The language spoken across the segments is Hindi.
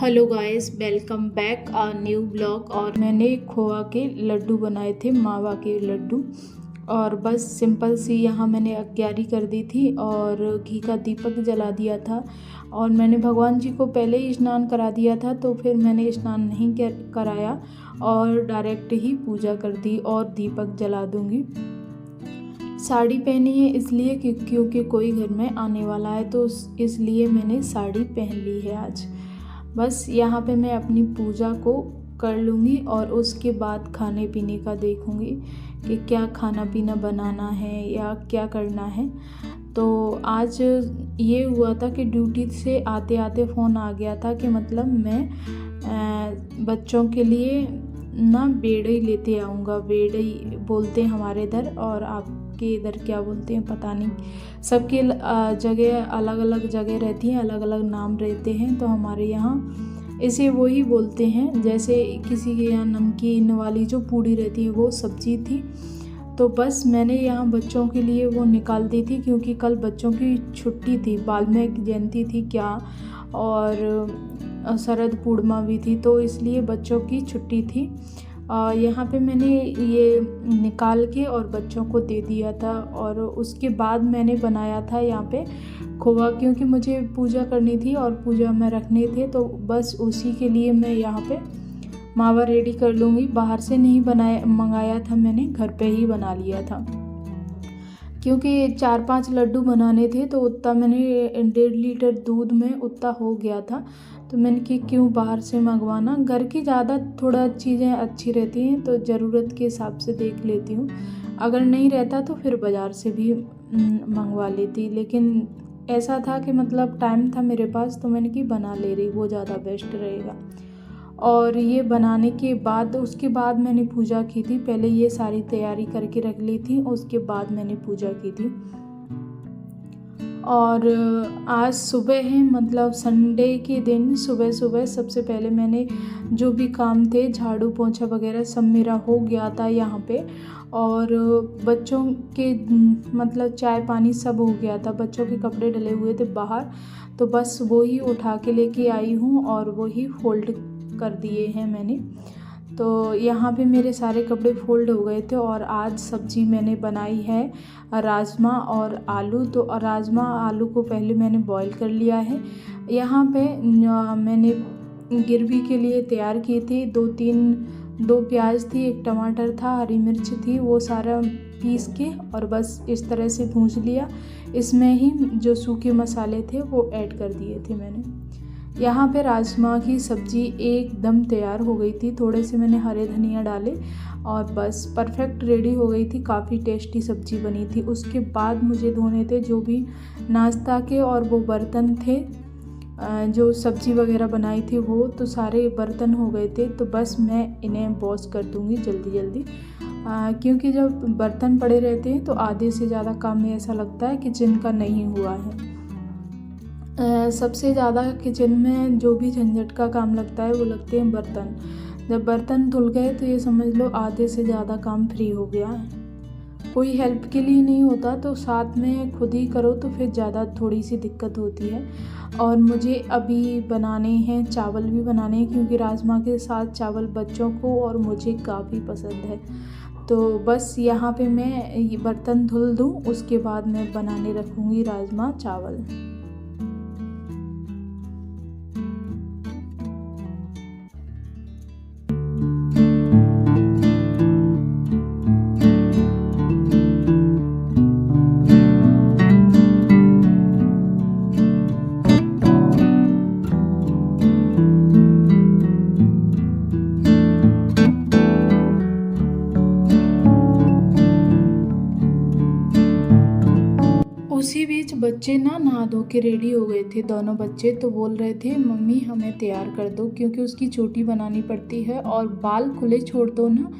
हेलो गाइस, वेलकम बैक आ न्यू ब्लॉग। और मैंने खोआ के लड्डू बनाए थे, मावा के लड्डू। और बस सिंपल सी यहाँ मैंने अग्यारी कर दी थी और घी का दीपक जला दिया था। और मैंने भगवान जी को पहले ही स्नान करा दिया था, तो फिर मैंने स्नान नहीं कराया और डायरेक्ट ही पूजा कर दी और दीपक जला दूँगी। साड़ी पहनी है इसलिए क्योंकि कोई घर में आने वाला है, तो इसलिए मैंने साड़ी पहन ली है आज। बस यहाँ पे मैं अपनी पूजा को कर लूँगी और उसके बाद खाने पीने का देखूँगी कि क्या खाना पीना बनाना है या क्या करना है। तो आज ये हुआ था कि ड्यूटी से आते आते फ़ोन आ गया था कि मतलब मैं बच्चों के लिए ना बेड़ई लेते आऊँगा। बेड़ई बोलते हैं हमारे इधर, और आपके इधर क्या बोलते हैं पता नहीं। सबके जगह अलग अलग जगह रहती हैं, अलग अलग नाम रहते हैं। तो हमारे यहाँ इसे वही बोलते हैं। जैसे किसी के यहाँ नमकीन वाली जो पूड़ी रहती है वो सब्जी थी। तो बस मैंने यहाँ बच्चों के लिए वो निकाल दी थी, क्योंकि कल बच्चों की छुट्टी थी, वाल्मीकि जयंती थी क्या, और शरद पूर्णिमा भी थी, तो इसलिए बच्चों की छुट्टी थी। यहाँ पे मैंने ये निकाल के और बच्चों को दे दिया था। और उसके बाद मैंने बनाया था यहाँ पे खोआ, क्योंकि मुझे पूजा करनी थी और पूजा में रखने थे, तो बस उसी के लिए मैं यहाँ पे मावा रेडी कर लूँगी। बाहर से नहीं मंगाया था मैंने, घर पे ही बना लिया था, क्योंकि 4-5 लड्डू बनाने थे, तो उतना मैंने 1.5 लीटर दूध में उतना हो गया था। तो मैंने कि क्यों बाहर से मंगवाना, घर की ज़्यादा थोड़ा चीज़ें अच्छी रहती हैं, तो ज़रूरत के हिसाब से देख लेती हूँ। अगर नहीं रहता तो फिर बाज़ार से भी मंगवा लेती, लेकिन ऐसा था कि मतलब टाइम था मेरे पास, तो मैंने कि बना ले रही, वो ज़्यादा बेस्ट रहेगा। और ये बनाने के बाद उसके बाद मैंने पूजा की थी। पहले ये सारी तैयारी करके रख ली थी, उसके बाद मैंने पूजा की थी। और आज सुबह है, मतलब संडे के दिन सुबह सुबह सबसे पहले मैंने जो भी काम थे, झाड़ू पोंछा वगैरह सब मेरा हो गया था यहाँ पे। और बच्चों के मतलब चाय पानी सब हो गया था। बच्चों के कपड़े डले हुए थे बाहर, तो बस वो ही उठा के लेके आई हूँ और वो ही फोल्ड कर दिए हैं मैंने। तो यहाँ पे मेरे सारे कपड़े फोल्ड हो गए थे। और आज सब्जी मैंने बनाई है राजमा और आलू। तो राजमा आलू को पहले मैंने बॉईल कर लिया है। यहाँ पे मैंने ग्रेवी के लिए तैयार की थी, 2 प्याज थी, 1 टमाटर था, हरी मिर्च थी, वो सारा पीस के और बस इस तरह से भूंज लिया। इसमें ही जो सूखे मसाले थे वो ऐड कर दिए थे मैंने। यहाँ पे राजमा की सब्ज़ी एकदम तैयार हो गई थी। थोड़े से मैंने हरे धनिया डाले और बस परफेक्ट रेडी हो गई थी। काफ़ी टेस्टी सब्ज़ी बनी थी। उसके बाद मुझे धोने थे जो भी नाश्ता के और वो बर्तन थे, जो सब्ज़ी वगैरह बनाई थी वो, तो सारे बर्तन हो गए थे। तो बस मैं इन्हें वॉश कर दूँगी जल्दी जल्दी, क्योंकि जब बर्तन पड़े रहते हैं तो आधे से ज़्यादा काम में ऐसा लगता है किचन का नहीं हुआ है। सबसे ज़्यादा किचन में जो भी झंझट का काम लगता है वो लगते हैं बर्तन। जब बर्तन धुल गए तो ये समझ लो आधे से ज़्यादा काम फ्री हो गया है। कोई हेल्प के लिए नहीं होता, तो साथ में खुद ही करो तो फिर ज़्यादा थोड़ी सी दिक्कत होती है। और मुझे अभी बनाने हैं, चावल भी बनाने हैं, क्योंकि राजमा के साथ चावल बच्चों को और मुझे काफ़ी पसंद है। तो बस यहाँ पे मैं ये बर्तन धुल दूँ, उसके बाद मैं बनाने रखूँगी राजमा चावल। उसी बीच बच्चे ना नहा धो के रेडी हो गए थे, दोनों बच्चे। तो बोल रहे थे मम्मी हमें तैयार कर दो, क्योंकि उसकी चोटी बनानी पड़ती है और बाल खुले छोड़ दो ना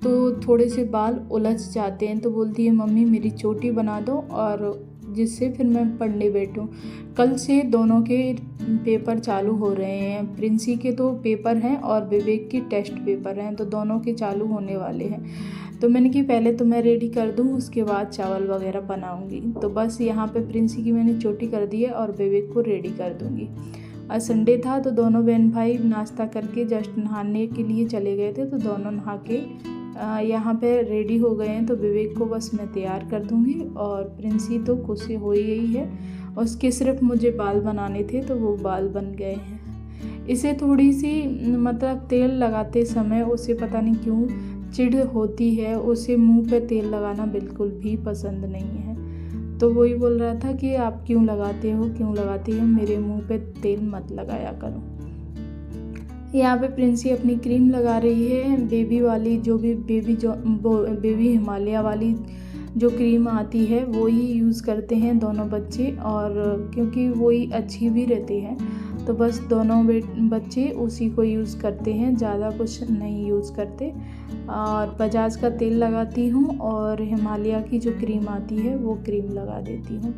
तो थोड़े से बाल उलझ जाते हैं। तो बोलती है मम्मी मेरी चोटी बना दो, और जिससे फिर मैं पढ़ने बैठूं। कल से दोनों के पेपर चालू हो रहे हैं। प्रिंसी के तो पेपर हैं और विवेक के टेस्ट पेपर हैं, तो दोनों के चालू होने वाले हैं। तो मैंने कि पहले तो मैं रेडी कर दूँ, उसके बाद चावल वगैरह बनाऊँगी। तो बस यहाँ पे प्रिंसी की मैंने चोटी कर दी है और विवेक को रेडी कर दूँगी। संडे था तो दोनों बहन भाई नाश्ता करके जस्ट नहाने के लिए चले गए थे। तो दोनों नहा के यहाँ पे रेडी हो गए हैं। तो विवेक को बस मैं तैयार कर दूँगी और प्रिंसी तो खुश हो ही गई है। उसके सिर्फ मुझे बाल बनाने थे तो वो बाल बन गए हैं। इसे थोड़ी सी मतलब तेल लगाते समय उसे पता नहीं क्यों चिढ़ होती है, उसे मुंह पे तेल लगाना बिल्कुल भी पसंद नहीं है। तो वही बोल रहा था कि आप क्यों लगाती हो, मेरे मुंह पे तेल मत लगाया करो। यहाँ पे प्रिंसी अपनी क्रीम लगा रही है, बेबी वाली, जो बेबी हिमालय वाली जो क्रीम आती है वो ही यूज़ करते हैं दोनों बच्चे, और क्योंकि वही अच्छी भी रहती है तो बस दोनों बच्चे उसी को यूज़ करते हैं, ज़्यादा कुछ नहीं यूज़ करते। और बजाज का तेल लगाती हूँ और हिमालय की जो क्रीम आती है वो क्रीम लगा देती हूँ।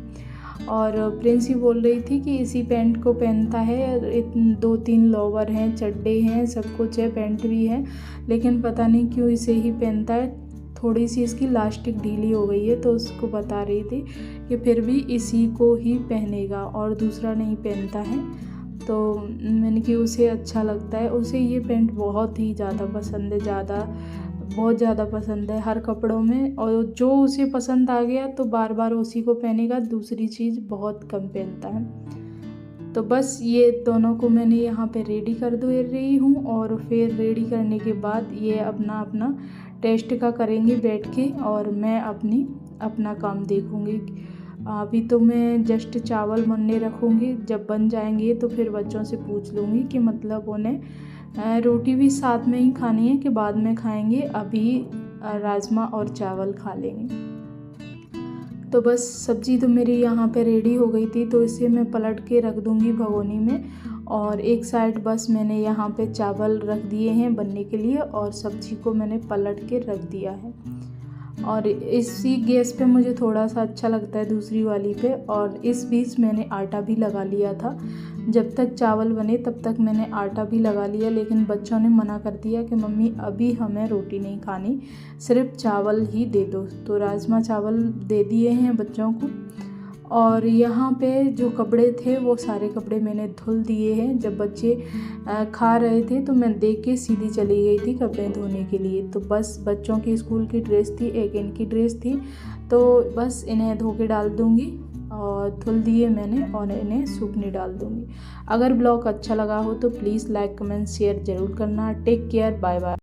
और प्रिंसी बोल रही थी कि इसी पैंट को पहनता है, 2-3 लोवर हैं, चड्डे हैं, सब कुछ है, पैंट भी है, लेकिन पता नहीं क्यों इसे ही पहनता है। थोड़ी सी इसकी लास्टिक ढीली हो गई है तो उसको बता रही थी कि फिर भी इसी को ही पहनेगा और दूसरा नहीं पहनता है। तो मैंने कि उसे अच्छा लगता है, उसे ये पैंट बहुत ही ज़्यादा पसंद है, बहुत ज़्यादा पसंद है हर कपड़ों में, और जो उसे पसंद आ गया तो बार बार उसी को पहनेगा, दूसरी चीज़ बहुत कम पहनता है। तो बस ये दोनों को मैंने यहाँ पे रेडी कर दे रही हूँ, और फिर रेडी करने के बाद ये अपना अपना टेस्ट का करेंगे बैठ के, और मैं अपना काम देखूँगी। अभी तो मैं जस्ट चावल बनने रखूँगी, जब बन जाएंगे तो फिर बच्चों से पूछ लूँगी कि मतलब उन्हें रोटी भी साथ में ही खानी है कि बाद में खाएंगे, अभी राजमा और चावल खा लेंगे। तो बस सब्ज़ी तो मेरी यहाँ पे रेडी हो गई थी, तो इसे मैं पलट के रख दूँगी भगोनी में, और एक साइड बस मैंने यहाँ पे चावल रख दिए हैं बनने के लिए, और सब्ज़ी को मैंने पलट के रख दिया है। और इसी गैस पे मुझे थोड़ा सा अच्छा लगता है दूसरी वाली पे, और इस बीच मैंने आटा भी लगा लिया था। जब तक चावल बने तब तक मैंने आटा भी लगा लिया, लेकिन बच्चों ने मना कर दिया कि मम्मी अभी हमें रोटी नहीं खानी, सिर्फ चावल ही दे दो। तो राजमा चावल दे दिए हैं बच्चों को। और यहाँ पे जो कपड़े थे वो सारे कपड़े मैंने धुल दिए हैं। जब बच्चे खा रहे थे तो मैं देख के सीधी चली गई थी कपड़े धोने के लिए। तो बस बच्चों की स्कूल की ड्रेस थी, एक इनकी ड्रेस थी, तो बस इन्हें धो के डाल दूँगी, और धुल दिए मैंने और इन्हें सूखने डाल दूँगी। अगर ब्लॉग अच्छा लगा हो तो प्लीज़ लाइक कमेंट शेयर ज़रूर करना। Take care, bye bye.